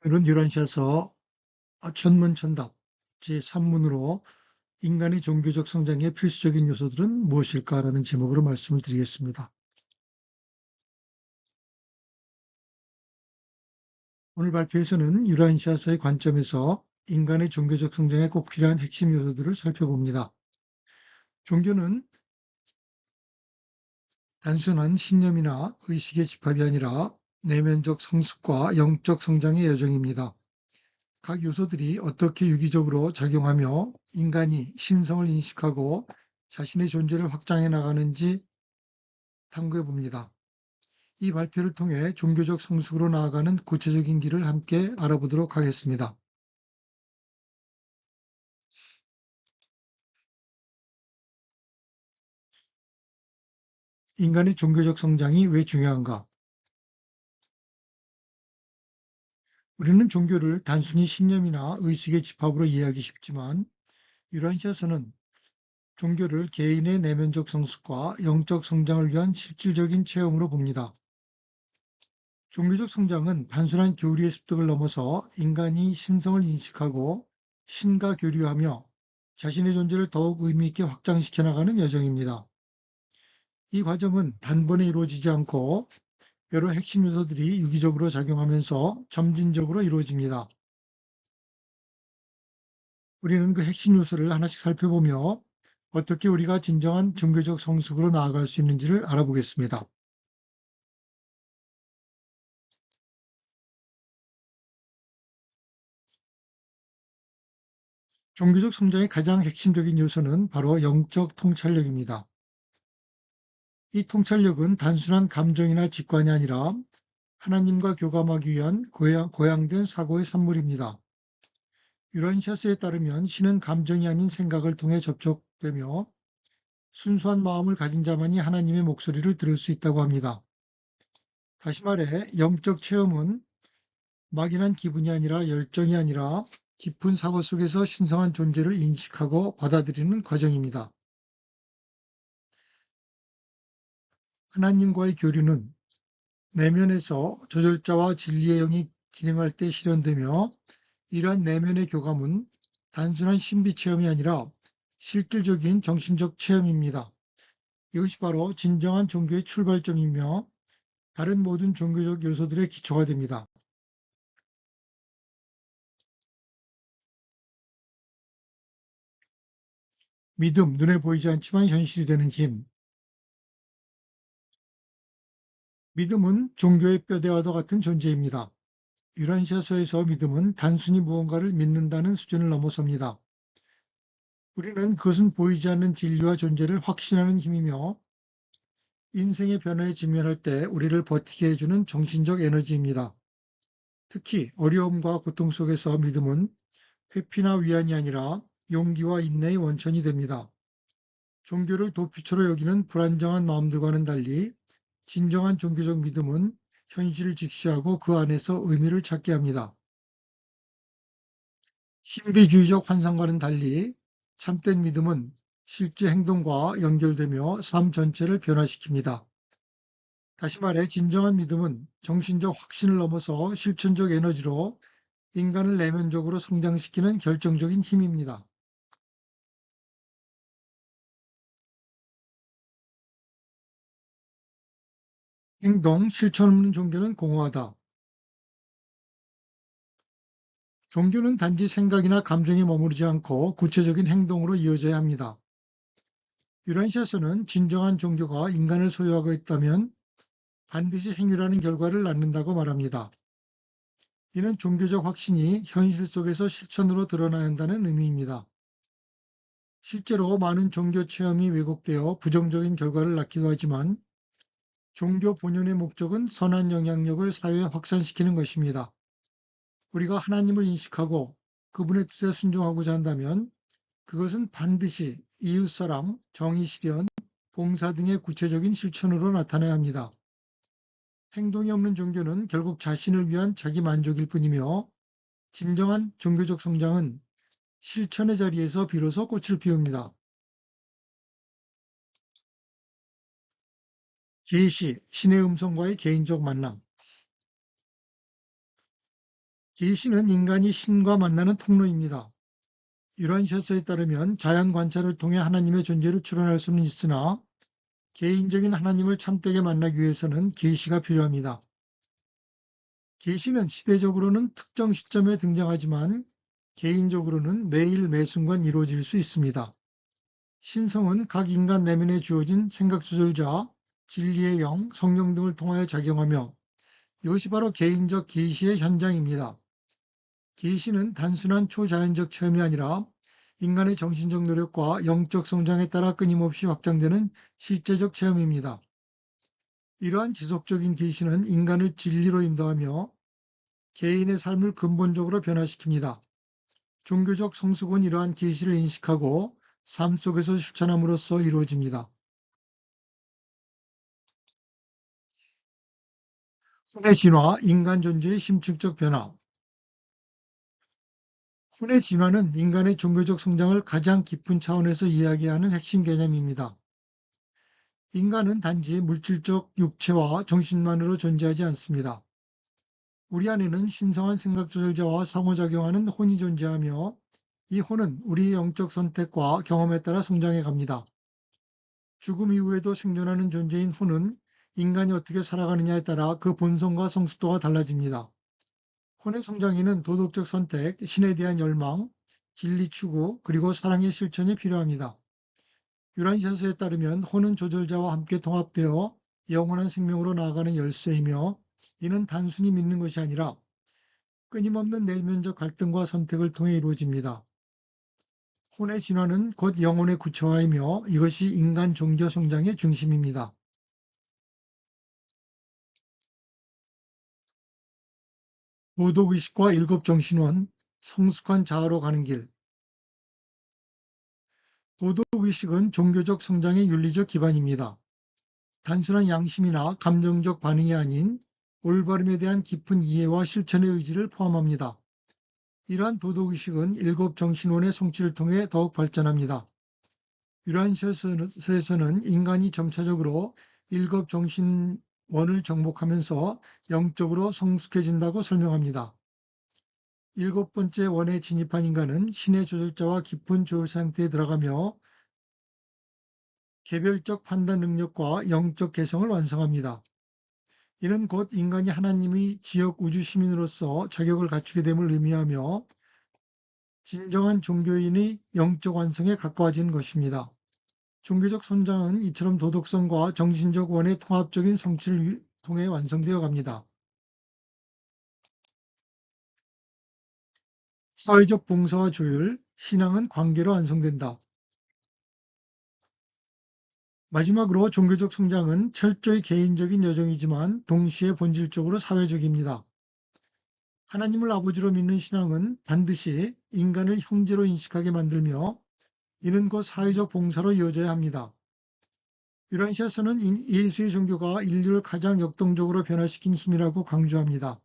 오늘은 유란시아서 천문천답 제3문으로 인간의 종교적 성장의 필수적인 요소들은 무엇일까라는 제목으로 말씀을 드리겠습니다. 오늘 발표에서는 유란시아서의 관점에서 인간의 종교적 성장에 꼭 필요한 핵심 요소들을 살펴봅니다. 종교는 단순한 신념이나 의식의 집합이 아니라 내면적 성숙과 영적 성장의 여정입니다. 각 요소들이 어떻게 유기적으로 작용하며 인간이 신성을 인식하고 자신의 존재를 확장해 나가는지 탐구해 봅니다. 이 발표를 통해 종교적 성숙으로 나아가는 구체적인 길을 함께 알아보도록 하겠습니다. 인간의 종교적 성장이 왜 중요한가? 우리는 종교를 단순히 신념이나 의식의 집합으로 이해하기 쉽지만 유란시아서는 종교를 개인의 내면적 성숙과 영적 성장을 위한 실질적인 체험으로 봅니다. 종교적 성장은 단순한 교리의 습득을 넘어서 인간이 신성을 인식하고 신과 교류하며 자신의 존재를 더욱 의미 있게 확장시켜 나가는 여정입니다. 이 과정은 단번에 이루어지지 않고 여러 핵심 요소들이 유기적으로 작용하면서 점진적으로 이루어집니다. 우리는 그 핵심 요소를 하나씩 살펴보며 어떻게 우리가 진정한 종교적 성숙으로 나아갈 수 있는지를 알아보겠습니다. 종교적 성장의 가장 핵심적인 요소는 바로 영적 통찰력입니다. 이 통찰력은 단순한 감정이나 직관이 아니라 하나님과 교감하기 위한 고양된 사고의 산물입니다. 유란시아스에 따르면 신은 감정이 아닌 생각을 통해 접촉되며 순수한 마음을 가진 자만이 하나님의 목소리를 들을 수 있다고 합니다. 다시 말해 영적 체험은 막연한 기분이 아니라 열정이 아니라 깊은 사고 속에서 신성한 존재를 인식하고 받아들이는 과정입니다. 하나님과의 교류는 내면에서 조절자와 진리의 영이 진행할 때 실현되며 이러한 내면의 교감은 단순한 신비 체험이 아니라 실질적인 정신적 체험입니다. 이것이 바로 진정한 종교의 출발점이며 다른 모든 종교적 요소들의 기초가 됩니다. 믿음, 눈에 보이지 않지만 현실이 되는 힘. 믿음은 종교의 뼈대와도 같은 존재입니다. 유란시아서에서 믿음은 단순히 무언가를 믿는다는 수준을 넘어섭니다. 우리는 그것은 보이지 않는 진리와 존재를 확신하는 힘이며 인생의 변화에 직면할 때 우리를 버티게 해주는 정신적 에너지입니다. 특히 어려움과 고통 속에서 믿음은 회피나 위안이 아니라 용기와 인내의 원천이 됩니다. 종교를 도피처로 여기는 불안정한 마음들과는 달리 진정한 종교적 믿음은 현실을 직시하고 그 안에서 의미를 찾게 합니다. 신비주의적 환상과는 달리 참된 믿음은 실제 행동과 연결되며 삶 전체를 변화시킵니다. 다시 말해 진정한 믿음은 정신적 확신을 넘어서 실천적 에너지로 인간을 내면적으로 성장시키는 결정적인 힘입니다. 행동, 실천 없는 종교는 공허하다. 종교는 단지 생각이나 감정에 머무르지 않고 구체적인 행동으로 이어져야 합니다. 유란시아서는 진정한 종교가 인간을 소유하고 있다면 반드시 행위라는 결과를 낳는다고 말합니다. 이는 종교적 확신이 현실 속에서 실천으로 드러나야 한다는 의미입니다. 실제로 많은 종교 체험이 왜곡되어 부정적인 결과를 낳기도 하지만 종교 본연의 목적은 선한 영향력을 사회에 확산시키는 것입니다. 우리가 하나님을 인식하고 그분의 뜻에 순종하고자 한다면 그것은 반드시 이웃사랑, 정의실현, 봉사 등의 구체적인 실천으로 나타나야 합니다. 행동이 없는 종교는 결국 자신을 위한 자기 만족일 뿐이며 진정한 종교적 성장은 실천의 자리에서 비로소 꽃을 피웁니다. 계시, 신의 음성과의 개인적 만남. 계시는 인간이 신과 만나는 통로입니다. 이러한 실서에 따르면 자연 관찰을 통해 하나님의 존재를 추론할 수는 있으나 개인적인 하나님을 참되게 만나기 위해서는 계시가 필요합니다. 계시는 시대적으로는 특정 시점에 등장하지만 개인적으로는 매일 매순간 이루어질 수 있습니다. 신성은 각 인간 내면에 주어진 생각 조절자, 진리의 영, 성령 등을 통하여 작용하며 이것이 바로 개인적 계시의 현장입니다. 계시는 단순한 초자연적 체험이 아니라 인간의 정신적 노력과 영적 성장에 따라 끊임없이 확장되는 실제적 체험입니다. 이러한 지속적인 계시는 인간을 진리로 인도하며 개인의 삶을 근본적으로 변화시킵니다. 종교적 성숙은 이러한 계시를 인식하고 삶 속에서 실천함으로써 이루어집니다. 혼의 진화, 인간 존재의 심층적 변화. 혼의 진화는 인간의 종교적 성장을 가장 깊은 차원에서 이야기하는 핵심 개념입니다. 인간은 단지 물질적 육체와 정신만으로 존재하지 않습니다. 우리 안에는 신성한 생각 조절자와 상호작용하는 혼이 존재하며 이 혼은 우리의 영적 선택과 경험에 따라 성장해 갑니다. 죽음 이후에도 생존하는 존재인 혼은 인간이 어떻게 살아가느냐에 따라 그 본성과 성숙도가 달라집니다. 혼의 성장에는 도덕적 선택, 신에 대한 열망, 진리 추구, 그리고 사랑의 실천이 필요합니다. 유란시서에 따르면 혼은 조절자와 함께 통합되어 영원한 생명으로 나아가는 열쇠이며 이는 단순히 믿는 것이 아니라 끊임없는 내면적 갈등과 선택을 통해 이루어집니다. 혼의 진화는 곧 영혼의 구체화이며 이것이 인간 종교 성장의 중심입니다. 도덕의식과 일곱정신원, 성숙한 자아로 가는 길. 도덕의식은 종교적 성장의 윤리적 기반입니다. 단순한 양심이나 감정적 반응이 아닌 올바름에 대한 깊은 이해와 실천의 의지를 포함합니다. 이러한 도덕의식은 일곱정신원의 성취를 통해 더욱 발전합니다. 유란시서에서는 인간이 점차적으로 일곱정신원을 정복하면서 영적으로 성숙해진다고 설명합니다. 일곱 번째 원에 진입한 인간은 신의 조절자와 깊은 조율 상태에 들어가며 개별적 판단 능력과 영적 개성을 완성합니다. 이는 곧 인간이 하나님의 지역 우주 시민으로서 자격을 갖추게 됨을 의미하며 진정한 종교인의 영적 완성에 가까워지는 것입니다. 종교적 성장은 이처럼 도덕성과 정신적 원의 통합적인 성취를 통해 완성되어 갑니다. 사회적 봉사와 조율, 신앙은 관계로 완성된다. 마지막으로 종교적 성장은 철저히 개인적인 여정이지만 동시에 본질적으로 사회적입니다. 하나님을 아버지로 믿는 신앙은 반드시 인간을 형제로 인식하게 만들며 이는 곧 사회적 봉사로 이어져야 합니다. 유란시아서는 예수의 종교가 인류를 가장 역동적으로 변화시킨 힘이라고 강조합니다.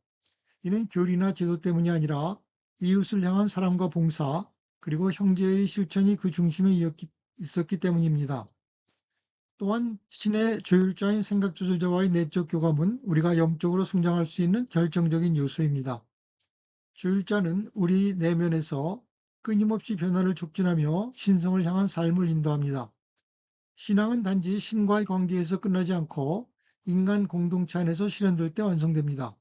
이는 교리나 제도 때문이 아니라 이웃을 향한 사랑과 봉사 그리고 형제의 실천이 그 중심에 있었기 때문입니다. 또한 신의 조율자인 생각조절자와의 내적 교감은 우리가 영적으로 성장할 수 있는 결정적인 요소입니다. 조율자는 우리 내면에서 끊임없이 변화를 촉진하며 신성을 향한 삶을 인도합니다. 신앙은 단지 신과의 관계에서 끝나지 않고 인간 공동체 안에서 실현될 때 완성됩니다.